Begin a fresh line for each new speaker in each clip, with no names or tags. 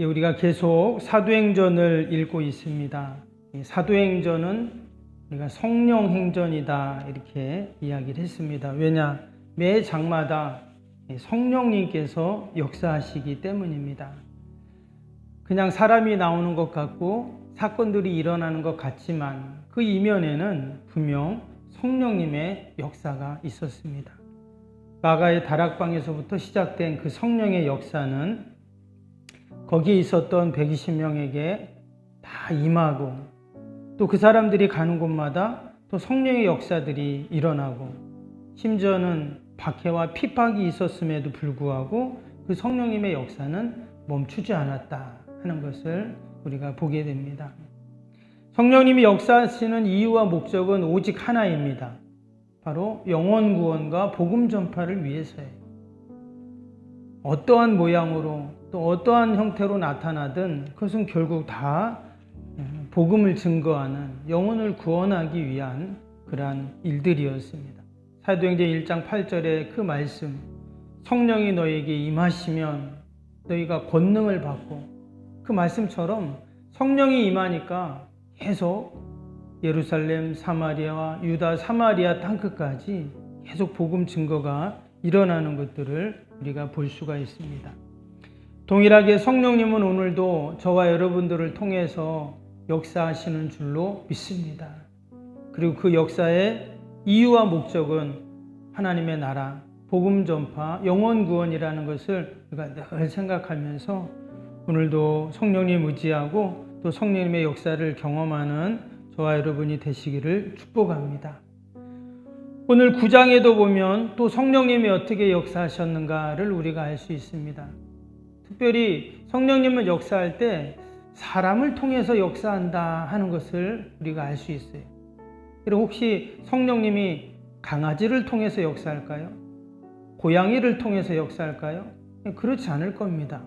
우리가 계속 사도행전을 읽고 있습니다. 이 사도행전은 우리가 성령행전이다 이렇게 이야기를 했습니다. 왜냐? 매 장마다 성령님께서 역사하시기 때문입니다. 그냥 사람이 나오는 것 같고 사건들이 일어나는 것 같지만 그 이면에는 분명 성령님의 역사가 있었습니다. 마가의 다락방에서부터 시작된 그 성령의 역사는 거기에 있었던 120명에게 다 임하고 또 그 사람들이 가는 곳마다 또 성령의 역사들이 일어나고 심지어는 박해와 핍박이 있었음에도 불구하고 그 성령님의 역사는 멈추지 않았다 하는 것을 우리가 보게 됩니다. 성령님이 역사하시는 이유와 목적은 오직 하나입니다. 바로 영혼 구원과 복음 전파를 위해서예요. 어떠한 모양으로 또 어떠한 형태로 나타나든 그것은 결국 다 복음을 증거하는 영혼을 구원하기 위한 그러한 일들이었습니다. 사도행전 1장 8절의 그 말씀, 성령이 너에게 임하시면 너희가 권능을 받고, 그 말씀처럼 성령이 임하니까 계속 예루살렘, 사마리아와 유다, 사마리아 땅끝까지 계속 복음 증거가 일어나는 것들을 우리가 볼 수가 있습니다. 동일하게 성령님은 오늘도 저와 여러분들을 통해서 역사하시는 줄로 믿습니다. 그리고 그 역사의 이유와 목적은 하나님의 나라, 복음 전파, 영혼 구원이라는 것을 우리가 늘 생각하면서 오늘도 성령님 의지하고 또 성령님의 역사를 경험하는 저와 여러분이 되시기를 축복합니다. 오늘 9장에도 보면 또 성령님이 어떻게 역사하셨는가를 우리가 알 수 있습니다. 특별히 성령님은 역사할 때 사람을 통해서 역사한다 하는 것을 우리가 알 수 있어요. 그리고 혹시 성령님이 강아지를 통해서 역사할까요? 고양이를 통해서 역사할까요? 그렇지 않을 겁니다.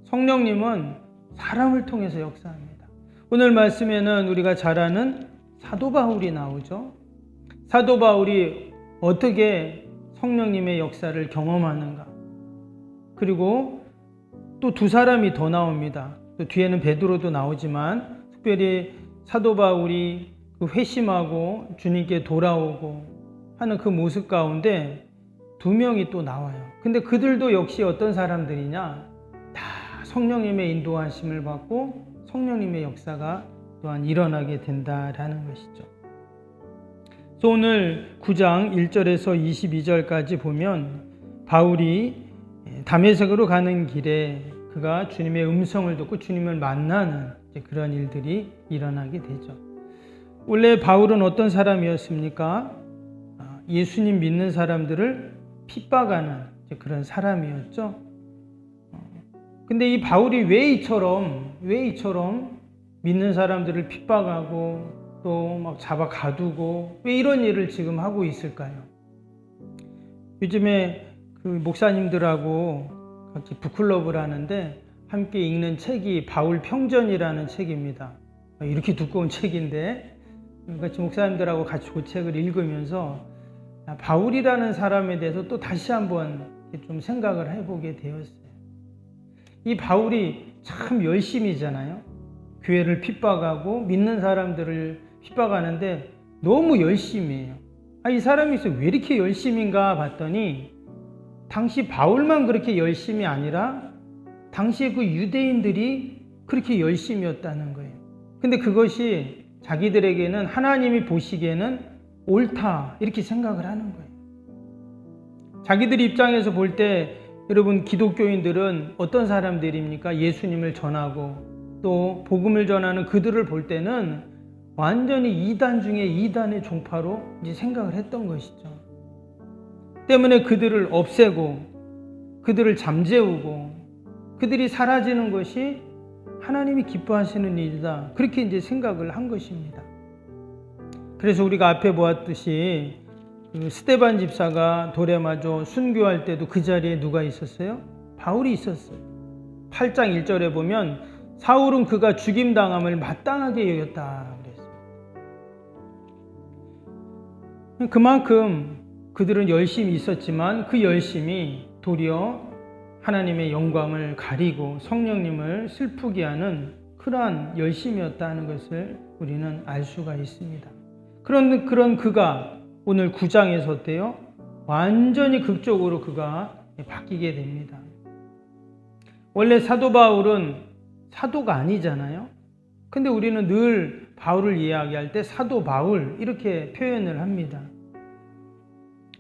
성령님은 사람을 통해서 역사합니다. 오늘 말씀에는 우리가 잘 아는 사도 바울이 나오죠. 사도 바울이 어떻게 성령님의 역사를 경험하는가. 그리고 또 두 사람이 더 나옵니다. 또 뒤에는 베드로도 나오지만 특별히 사도 바울이 그 회심하고 주님께 돌아오고 하는 그 모습 가운데 두 명이 또 나와요. 근데 그들도 역시 어떤 사람들이냐? 다 성령님의 인도하심을 받고 성령님의 역사가 또한 일어나게 된다라는 것이죠. 그래서 오늘 9장 1절에서 22절까지 보면 바울이 다메섹으로 가는 길에 그가 주님의 음성을 듣고 주님을 만나는 그런 일들이 일어나게 되죠. 원래 바울은 어떤 사람이었습니까? 예수님 믿는 사람들을 핍박하는 그런 사람이었죠. 근데 이 바울이 왜 이처럼 믿는 사람들을 핍박하고 또 막 잡아 가두고 왜 이런 일을 지금 하고 있을까요? 요즘에 그 목사님들하고 같이 북클럽을 하는데 함께 읽는 책이 바울 평전이라는 책입니다. 이렇게 두꺼운 책인데 같이 목사님들하고 같이 그 책을 읽으면서 바울이라는 사람에 대해서 또 다시 한번 좀 생각을 해보게 되었어요. 이 바울이 참 열심이잖아요. 교회를 핍박하고 믿는 사람들을 핍박하는데 너무 열심히 해요. 이 사람이 왜 이렇게 열심인가 봤더니 당시 바울만 그렇게 열심이 아니라 당시에 그 유대인들이 그렇게 열심이었다는 거예요. 근데 그것이 자기들에게는 하나님이 보시기에는 옳다 이렇게 생각을 하는 거예요. 자기들 입장에서 볼 때 여러분 기독교인들은 어떤 사람들입니까? 예수님을 전하고 또 복음을 전하는 그들을 볼 때는 완전히 이단 중에 이단의 종파로 이제 생각을 했던 것이죠. 때문에 그들을 없애고 그들을 잠재우고 그들이 사라지는 것이 하나님이 기뻐하시는 일이다. 그렇게 이제 생각을 한 것입니다. 그래서 우리가 앞에 보았듯이 그 스데반 집사가 돌에 맞아 순교할 때도 그 자리에 누가 있었어요? 바울이 있었어요. 8장 1절에 보면 사울은 그가 죽임당함을 마땅하게 여겼다 그랬어요. 그만큼 그들은 열심히 있었지만 그 열심이 도리어 하나님의 영광을 가리고 성령님을 슬프게 하는 그러한 열심이었다는 것을 우리는 알 수가 있습니다. 그런 그가 오늘 9장에서 어때요? 완전히 극적으로 그가 바뀌게 됩니다. 원래 사도 바울은 사도가 아니잖아요. 근데 우리는 늘 바울을 이야기할 때 사도 바울 이렇게 표현을 합니다.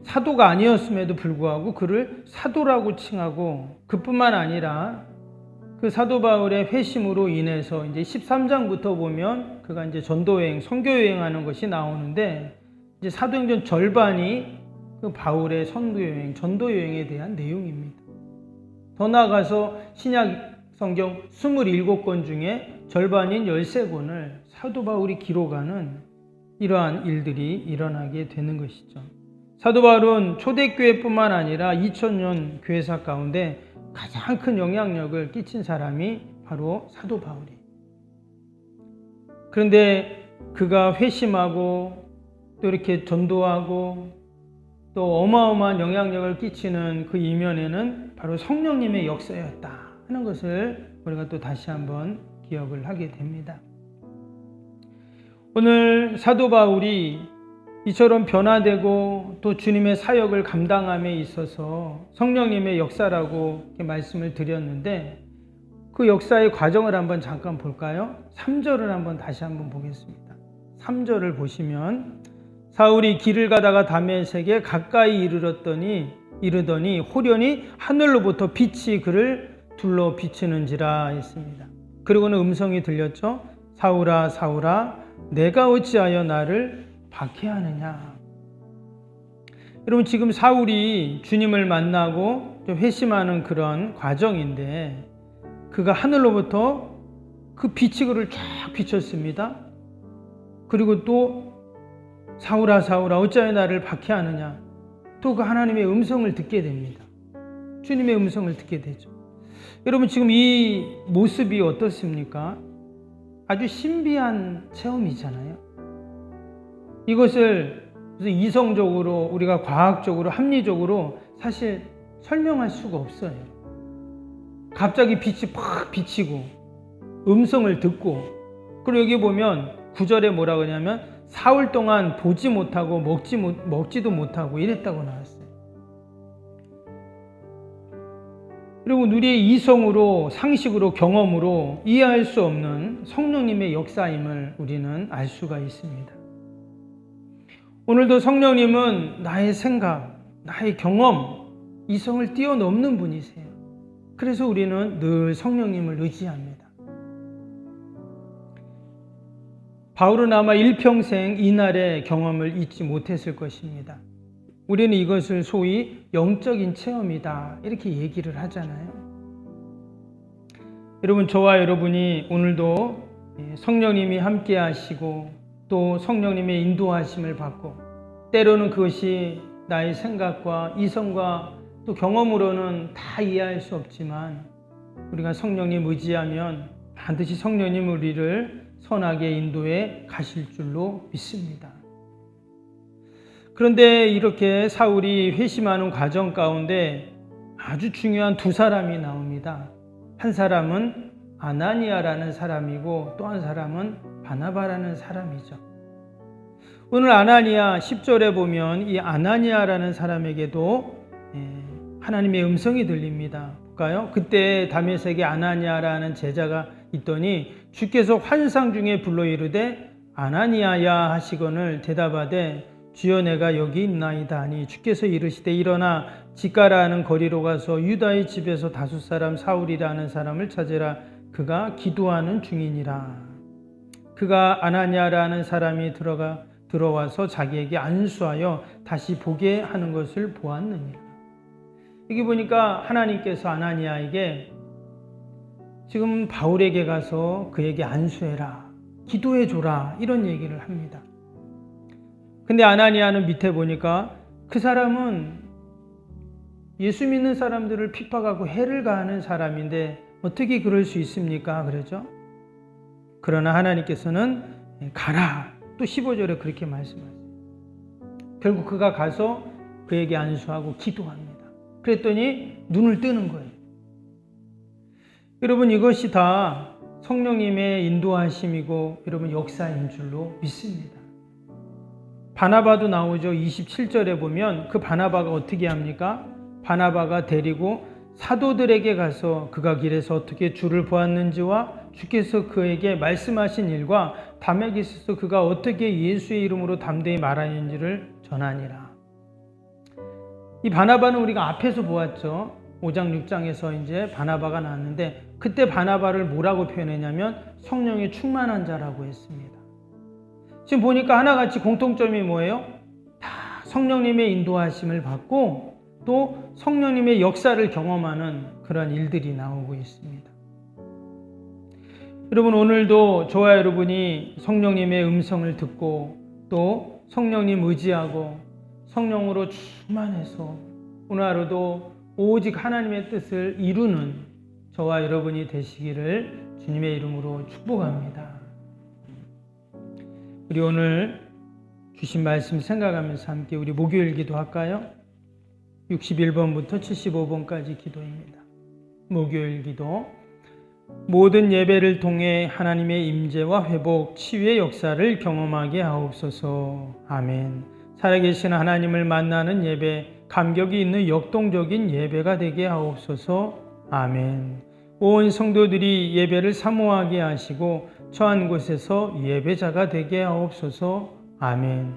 사도가 아니었음에도 불구하고 그를 사도라고 칭하고, 그뿐만 아니라 그 사도 바울의 회심으로 인해서 이제 13장부터 보면 그가 이제 전도여행, 선교여행하는 것이 나오는데, 이제 사도행전 절반이 그 바울의 선교여행, 전도여행에 대한 내용입니다. 더 나아가서 신약 성경 27권 중에 절반인 13권을 사도 바울이 기록하는 이러한 일들이 일어나게 되는 것이죠. 사도 바울은 초대교회뿐만 아니라 2000년 교회사 가운데 가장 큰 영향력을 끼친 사람이 바로 사도 바울이에요. 그런데 그가 회심하고 또 이렇게 전도하고 또 어마어마한 영향력을 끼치는 그 이면에는 바로 성령님의 역사였다 하는 것을 우리가 또 다시 한번 기억을 하게 됩니다. 오늘 사도 바울이 이처럼 변화되고 또 주님의 사역을 감당함에 있어서 성령님의 역사라고 이렇게 말씀을 드렸는데, 그 역사의 과정을 한번 잠깐 볼까요? 3절을 한번 다시 한번 보겠습니다. 3절을 보시면, 사울이 길을 가다가 다메섹에 가까이 이르더니 호련히 하늘로부터 빛이 그를 둘러 비치는지라 했습니다. 그리고는 음성이 들렸죠. 사울아 사울아 내가 어찌하여 나를 박해하느냐. 여러분, 지금 사울이 주님을 만나고 회심하는 그런 과정인데, 그가 하늘로부터 그 빛이 그를 쫙 비쳤습니다. 그리고 또 사울아 사울아 어찌하여 나를 박해하느냐, 또 그 하나님의 음성을 듣게 됩니다. 주님의 음성을 듣게 되죠. 여러분, 지금 이 모습이 어떻습니까? 아주 신비한 체험이잖아요. 이것을 이성적으로, 우리가 과학적으로, 합리적으로 사실 설명할 수가 없어요. 갑자기 빛이 팍 비치고 음성을 듣고, 그리고 여기 보면 9절에 뭐라고 하냐면 사흘 동안 보지 못하고 먹지도 못하고 이랬다고 나왔어요. 여러분, 우리의 이성으로, 상식으로, 경험으로 이해할 수 없는 성령님의 역사임을 우리는 알 수가 있습니다. 오늘도 성령님은 나의 생각, 나의 경험, 이성을 뛰어넘는 분이세요. 그래서 우리는 늘 성령님을 의지합니다. 바울은 아마 일평생 이날의 경험을 잊지 못했을 것입니다. 우리는 이것을 소위 영적인 체험이다 이렇게 얘기를 하잖아요. 여러분, 저와 여러분이 오늘도 성령님이 함께 하시고 또 성령님의 인도하심을 받고, 때로는 그것이 나의 생각과 이성과 또 경험으로는 다 이해할 수 없지만, 우리가 성령님 의지하면 반드시 성령님 우리를 선하게 인도해 가실 줄로 믿습니다. 그런데 이렇게 사울이 회심하는 과정 가운데 아주 중요한 두 사람이 나옵니다. 한 사람은 아나니아라는 사람이고 또 한 사람은 바나바라는 사람이죠. 오늘 아나니아 10절에 보면 이 아나니아라는 사람에게도 하나님의 음성이 들립니다. 볼까요? 그때 다메섹에 아나니아라는 제자가 있더니 주께서 환상 중에 불러 이르되 아나니아야 하시거늘 대답하되 주여 내가 여기 있나이다 하니 주께서 이르시되 일어나 직가라는 거리로 가서 유다의 집에서 다섯 사람 사울이라는 사람을 찾으라. 그가 기도하는 중이니라. 그가 아나니아라는 사람이 들어와서 자기에게 안수하여 다시 보게 하는 것을 보았느니라. 여기 보니까 하나님께서 아나니아에게 지금 바울에게 가서 그에게 안수해라, 기도해줘라 이런 얘기를 합니다. 근데 아나니아는 밑에 보니까 그 사람은 예수 믿는 사람들을 핍박하고 해를 가하는 사람인데 어떻게 그럴 수 있습니까? 그러죠. 그러나 하나님께서는 가라. 또 15절에 그렇게 말씀하세요. 결국 그가 가서 그에게 안수하고 기도합니다. 그랬더니 눈을 뜨는 거예요. 여러분, 이것이 다 성령님의 인도하심이고 여러분 역사인 줄로 믿습니다. 바나바도 나오죠. 27절에 보면 그 바나바가 어떻게 합니까? 바나바가 데리고 사도들에게 가서 그가 길에서 어떻게 주를 보았는지와 주께서 그에게 말씀하신 일과 담에게 있어서 그가 어떻게 예수의 이름으로 담대히 말하는지를 전하니라. 이 바나바는 우리가 앞에서 보았죠. 5장 6장에서 이제 바나바가 나왔는데 그때 바나바를 뭐라고 표현했냐면 성령에 충만한 자라고 했습니다. 지금 보니까 하나같이 공통점이 뭐예요? 다 성령님의 인도하심을 받고 또 성령님의 역사를 경험하는 그런 일들이 나오고 있습니다. 여러분, 오늘도 저와 여러분이 성령님의 음성을 듣고 또 성령님 의지하고 성령으로 충만해서 오늘 하루도 오직 하나님의 뜻을 이루는 저와 여러분이 되시기를 주님의 이름으로 축복합니다. 우리 오늘 주신 말씀 생각하면서 함께 우리 목요일 기도할까요? 61번부터 75번까지 기도입니다. 목요일 기도. 모든 예배를 통해 하나님의 임재와 회복, 치유의 역사를 경험하게 하옵소서. 아멘. 살아계신 하나님을 만나는 예배, 감격이 있는 역동적인 예배가 되게 하옵소서. 아멘. 온 성도들이 예배를 사모하게 하시고 처한 곳에서 예배자가 되게 하옵소서. 아멘.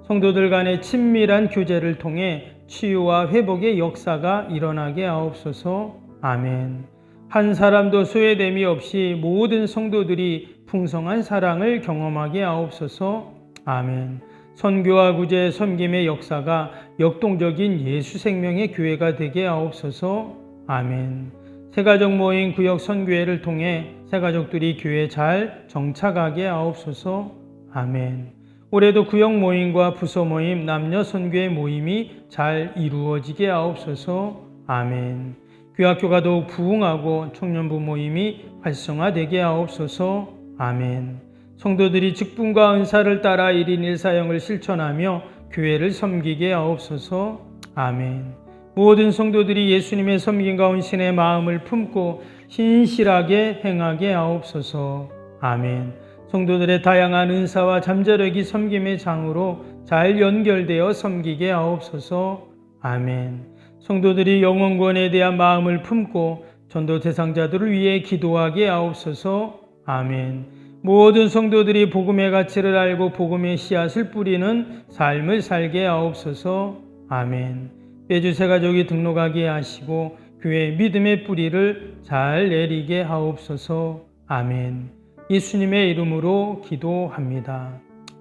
성도들 간의 친밀한 교제를 통해 치유와 회복의 역사가 일어나게 하옵소서. 아멘. 한 사람도 소외됨이 없이 모든 성도들이 풍성한 사랑을 경험하게 하옵소서. 아멘. 선교와 구제, 섬김의 역사가 역동적인 예수 생명의 교회가 되게 하옵소서. 아멘. 새가족 모임 구역 선교회를 통해 새가족들이 교회 잘 정착하게 하옵소서. 아멘. 올해도 구역 모임과 부서 모임, 남녀 선교회 모임이 잘 이루어지게 하옵소서. 아멘. 귀학교가 더욱 부흥하고 청년부 모임이 활성화되게 하옵소서. 아멘. 성도들이 직분과 은사를 따라 1인 1사형을 실천하며 교회를 섬기게 하옵소서. 아멘. 모든 성도들이 예수님의 섬김과 헌신의 마음을 품고 신실하게 행하게 하옵소서. 아멘. 성도들의 다양한 은사와 잠재력이 섬김의 장으로 잘 연결되어 섬기게 하옵소서. 아멘. 성도들이 영혼구원에 대한 마음을 품고 전도 대상자들을 위해 기도하게 하옵소서. 아멘. 모든 성도들이 복음의 가치를 알고 복음의 씨앗을 뿌리는 삶을 살게 하옵소서. 아멘. 매주 새가족이 등록하게 하시고 교회 믿음의 뿌리를 잘 내리게 하옵소서. 아멘. 예수님의 이름으로 기도합니다.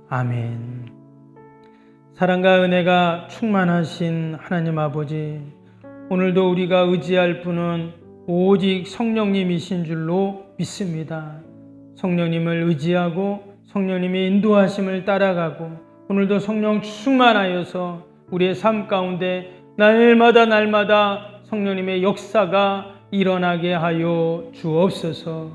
아멘. 사랑과 은혜가 충만하신 하나님 아버지, 오늘도 우리가 의지할 분은 오직 성령님이신 줄로 믿습니다. 성령님을 의지하고 성령님의 인도하심을 따라가고 오늘도 성령 충만하여서 우리의 삶 가운데 날마다 성령님의 역사가 일어나게 하여 주옵소서.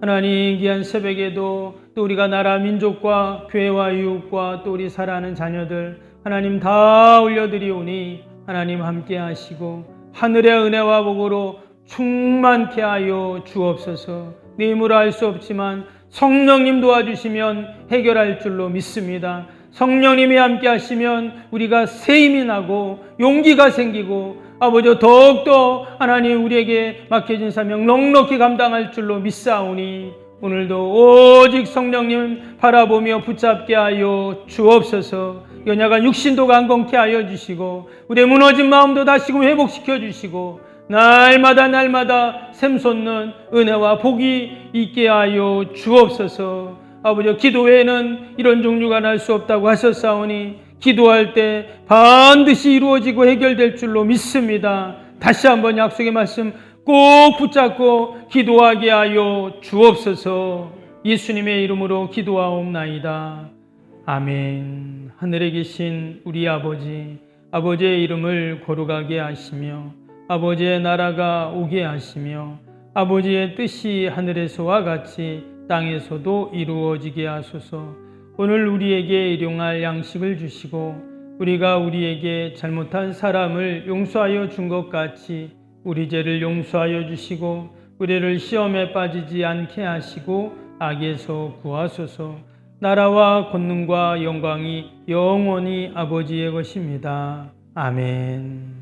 하나님, 귀한 새벽에도 또 우리가 나라 민족과 교회와 이웃과 또 우리 사랑하는 자녀들 하나님 다 올려드리오니 하나님 함께 하시고 하늘의 은혜와 복으로 충만케 하여 주옵소서. 내 힘으로 할 수 없지만 성령님 도와주시면 해결할 줄로 믿습니다. 성령님이 함께 하시면 우리가 새 힘이 나고 용기가 생기고 아버지 더욱더 하나님 우리에게 맡겨진 사명 넉넉히 감당할 줄로 믿사오니 오늘도 오직 성령님 바라보며 붙잡게 하여 주옵소서. 연약한 육신도 강건케 하여 주시고 우리의 무너진 마음도 다시금 회복시켜 주시고 날마다 샘솟는 은혜와 복이 있게 하여 주옵소서. 아버지, 기도회에는 이런 종류가 날 수 없다고 하셨사오니 기도할 때 반드시 이루어지고 해결될 줄로 믿습니다. 다시 한번 약속의 말씀 꼭 붙잡고 기도하게 하여 주옵소서. 예수님의 이름으로 기도하옵나이다. 아멘. 하늘에 계신 우리 아버지, 아버지의 이름을 거룩하게 하시며 아버지의 나라가 오게 하시며 아버지의 뜻이 하늘에서와 같이 땅에서도 이루어지게 하소서. 오늘 우리에게 일용할 양식을 주시고 우리가 우리에게 잘못한 사람을 용서하여 준 것 같이 우리 죄를 용서하여 주시고 우리를 시험에 빠지지 않게 하시고 악에서 구하소서. 나라와 권능과 영광이 영원히 아버지의 것입니다. 아멘.